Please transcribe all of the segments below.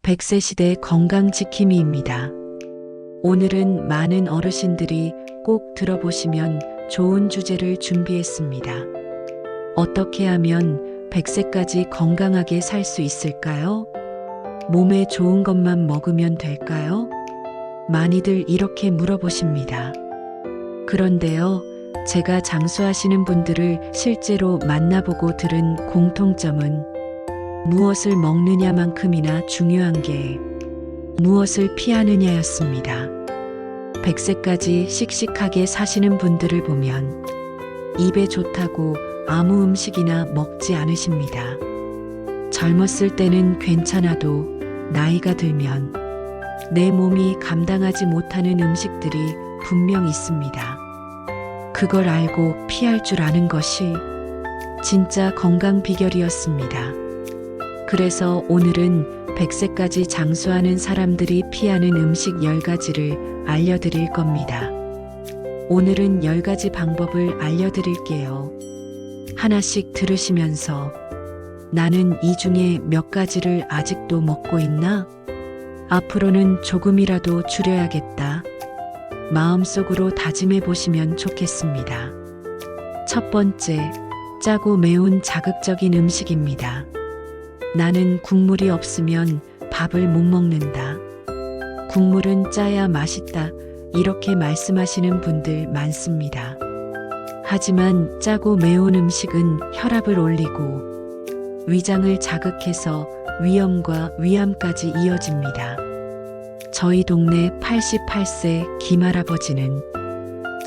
100세 시대 건강지킴이입니다. 오늘은 많은 어르신들이 꼭 들어보시면 좋은 주제를 준비했습니다. 어떻게 하면 100세까지 건강하게 살 수 있을까요? 몸에 좋은 것만 먹으면 될까요? 많이들 이렇게 물어보십니다. 그런데요, 제가 장수하시는 분들을 실제로 만나보고 들은 공통점은 무엇을 먹느냐만큼이나 중요한 게 무엇을 피하느냐였습니다. 100세까지 씩씩하게 사시는 분들을 보면 입에 좋다고 아무 음식이나 먹지 않으십니다. 젊었을 때는 괜찮아도 나이가 들면 내 몸이 감당하지 못하는 음식들이 분명 있습니다. 그걸 알고 피할 줄 아는 것이 진짜 건강 비결이었습니다. 그래서 오늘은 100세까지 장수하는 사람들이 피하는 음식 10가지를 알려드릴 겁니다. 오늘은 10가지 방법을 알려드릴게요. 하나씩 들으시면서 나는 이 중에 몇 가지를 아직도 먹고 있나? 앞으로는 조금이라도 줄여야겠다. 마음속으로 다짐해 보시면 좋겠습니다. 첫 번째, 짜고 매운 자극적인 음식입니다. 나는 국물이 없으면 밥을 못 먹는다. 국물은 짜야 맛있다. 이렇게 말씀하시는 분들 많습니다. 하지만 짜고 매운 음식은 혈압을 올리고 위장을 자극해서 위염과 위암까지 이어집니다. 저희 동네 88세 김할아버지는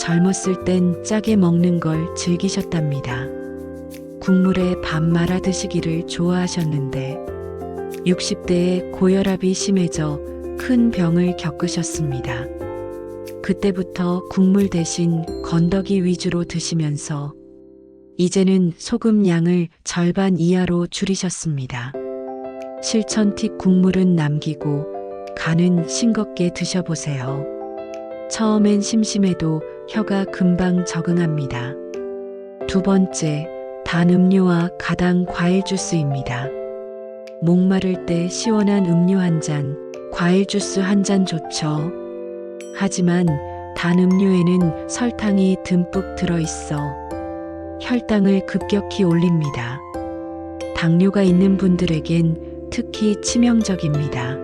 젊었을 땐 짜게 먹는 걸 즐기셨답니다. 국물에 밥 말아 드시기를 좋아하셨는데 60대에 고혈압이 심해져 큰 병을 겪으셨습니다. 그때부터 국물 대신 건더기 위주로 드시면서 이제는 소금 양을 절반 이하로 줄이셨습니다. 실천 팁: 국물은 남기고 간은 싱겁게 드셔보세요. 처음엔 심심해도 혀가 금방 적응합니다. 두 번째, 단 음료와 가당 과일 주스입니다. 목마를 때 시원한 음료 한 잔, 과일 주스 한 잔 좋죠. 하지만 단 음료에는 설탕이 듬뿍 들어있어 혈당을 급격히 올립니다. 당뇨가 있는 분들에겐 특히 치명적입니다.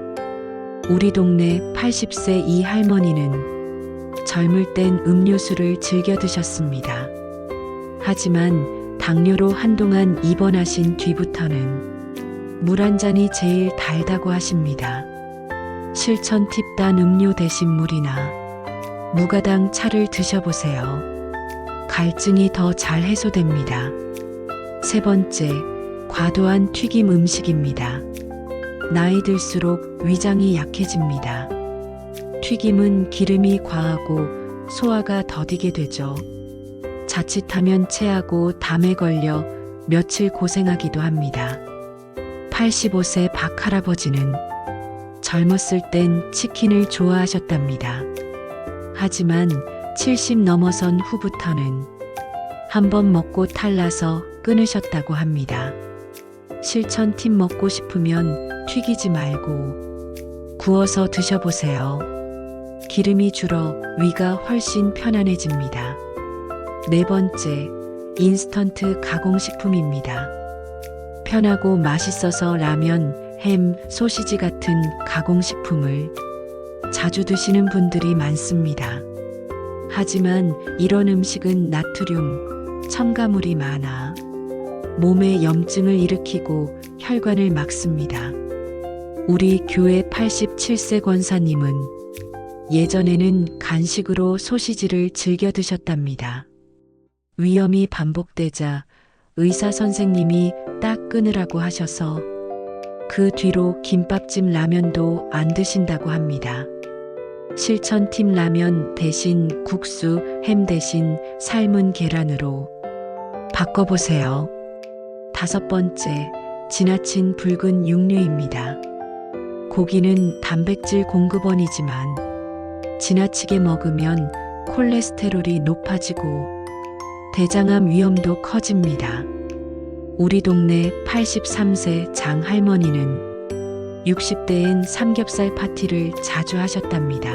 우리 동네 80세 이 할머니는 젊을 땐 음료수를 즐겨 드셨습니다. 하지만 당뇨로 한동안 입원하신 뒤부터는 물 한 잔이 제일 달다고 하십니다. 실천 팁: 단 음료 대신 물이나 무가당 차를 드셔보세요. 갈증이 더 잘 해소됩니다. 세 번째, 과도한 튀김 음식입니다. 나이 들수록 위장이 약해집니다. 튀김은 기름이 과하고 소화가 더디게 되죠. 자칫하면 체하고 담에 걸려 며칠 고생하기도 합니다. 85세 박 할아버지는 젊었을 땐 치킨을 좋아하셨답니다. 하지만 70 넘어선 후부터는 한번 먹고 탈나서 끊으셨다고 합니다. 실천 팁: 먹고 싶으면 튀기지 말고 구워서 드셔보세요. 기름이 줄어 위가 훨씬 편안해집니다. 네 번째, 인스턴트 가공식품입니다. 편하고 맛있어서 라면, 햄, 소시지 같은 가공식품을 자주 드시는 분들이 많습니다. 하지만 이런 음식은 나트륨, 첨가물이 많아 몸에 염증을 일으키고 혈관을 막습니다. 우리 교회 87세 권사님은 예전에는 간식으로 소시지를 즐겨 드셨답니다. 위염이 반복되자 의사 선생님이 딱 끊으라고 하셔서 그 뒤로 김밥집 라면도 안 드신다고 합니다. 실천 팁: 라면 대신 국수, 햄 대신 삶은 계란으로 바꿔보세요. 다섯 번째, 지나친 붉은 육류입니다. 고기는 단백질 공급원이지만 지나치게 먹으면 콜레스테롤이 높아지고 대장암 위험도 커집니다. 우리 동네 83세 장 할머니는 60대엔 삼겹살 파티를 자주 하셨답니다.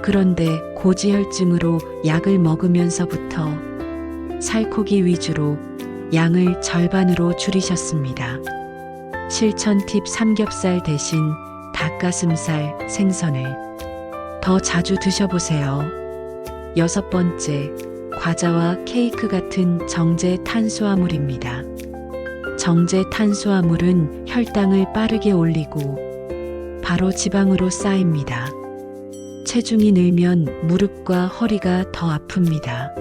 그런데 고지혈증으로 약을 먹으면서부터 살코기 위주로 양을 절반으로 줄이셨습니다. 실천 팁: 삼겹살 대신 닭가슴살, 생선을 더 자주 드셔보세요. 6번째, 과자와 케이크 같은 정제 탄수화물입니다. 정제 탄수화물은 혈당을 빠르게 올리고 바로 지방으로 쌓입니다. 체중이 늘면 무릎과 허리가 더 아픕니다.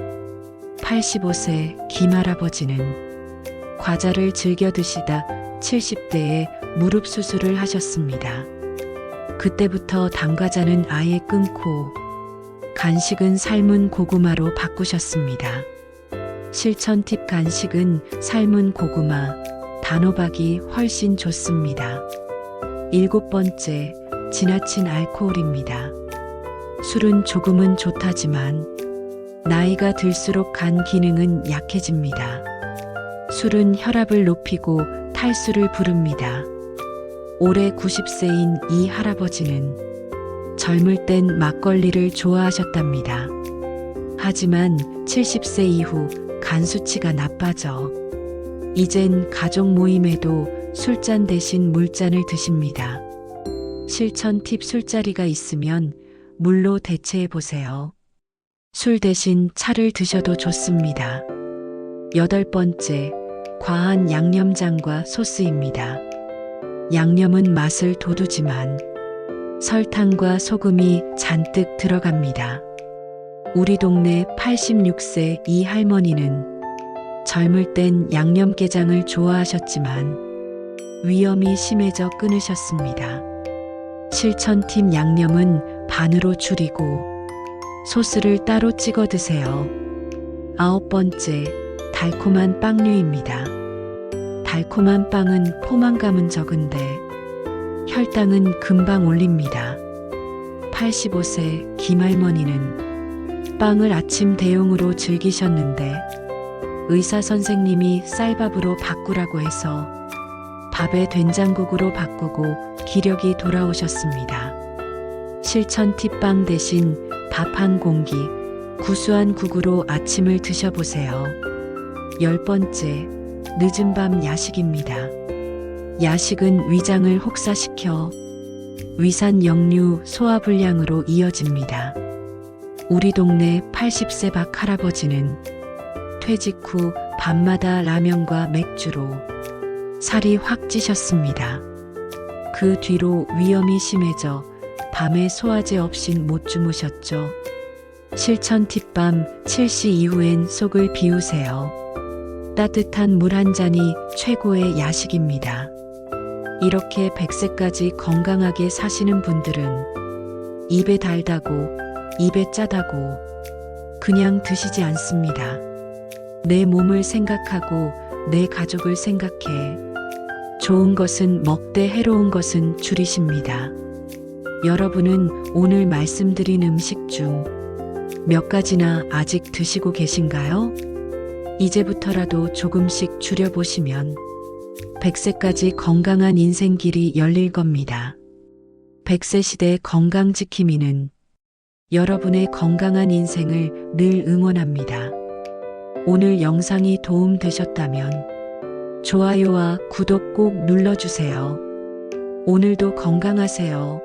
85세 김할아버지는 과자를 즐겨 드시다 70대에 무릎 수술을 하셨습니다. 그때부터 단과자는 아예 끊고 간식은 삶은 고구마로 바꾸셨습니다. 실천 팁: 간식은 삶은 고구마, 단호박이 훨씬 좋습니다. 7번째, 지나친 알코올입니다. 술은 조금은 좋다지만 나이가 들수록 간 기능은 약해집니다. 술은 혈압을 높이고 탈수를 부릅니다. 올해 90세인 이 할아버지는 젊을 땐 막걸리를 좋아하셨답니다. 하지만 70세 이후 간 수치가 나빠져 이젠 가족 모임에도 술잔 대신 물잔을 드십니다. 실천 팁: 술자리가 있으면 물로 대체해 보세요. 술 대신 차를 드셔도 좋습니다. 8번째, 과한 양념장과 소스입니다. 양념은 맛을 돋우지만 설탕과 소금이 잔뜩 들어갑니다. 우리 동네 86세 이 할머니는 젊을 땐 양념게장을 좋아하셨지만 위염이 심해져 끊으셨습니다. 실천 팁: 양념은 반으로 줄이고 소스를 따로 찍어 드세요. 9번째, 달콤한 빵류입니다. 달콤한 빵은 포만감은 적은데 혈당은 금방 올립니다. 85세 김할머니는 빵을 아침 대용으로 즐기셨는데 의사 선생님이 쌀밥으로 바꾸라고 해서 밥에 된장국으로 바꾸고 기력이 돌아오셨습니다. 실천 팁: 빵 대신 밥 한 공기, 구수한 국으로 아침을 드셔보세요. 10번째, 늦은 밤 야식입니다. 야식은 위장을 혹사시켜 위산 역류, 소화불량으로 이어집니다. 우리 동네 80세 박 할아버지는 퇴직 후 밤마다 라면과 맥주로 살이 확 찌셨습니다. 그 뒤로 위염이 심해져 밤에 소화제 없인 못 주무셨죠. 실천 팁: 밤 7시 이후엔 속을 비우세요. 따뜻한 물 한 잔이 최고의 야식입니다. 이렇게 100세까지 건강하게 사시는 분들은 입에 달다고, 입에 짜다고 그냥 드시지 않습니다. 내 몸을 생각하고 내 가족을 생각해 좋은 것은 먹되 해로운 것은 줄이십니다. 여러분은 오늘 말씀드린 음식 중 몇 가지나 아직 드시고 계신가요? 이제부터라도 조금씩 줄여보시면 100세까지 건강한 인생길이 열릴 겁니다. 100세 시대 건강지킴이는 여러분의 건강한 인생을 늘 응원합니다. 오늘 영상이 도움되셨다면 좋아요와 구독 꼭 눌러주세요. 오늘도 건강하세요.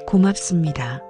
고맙습니다.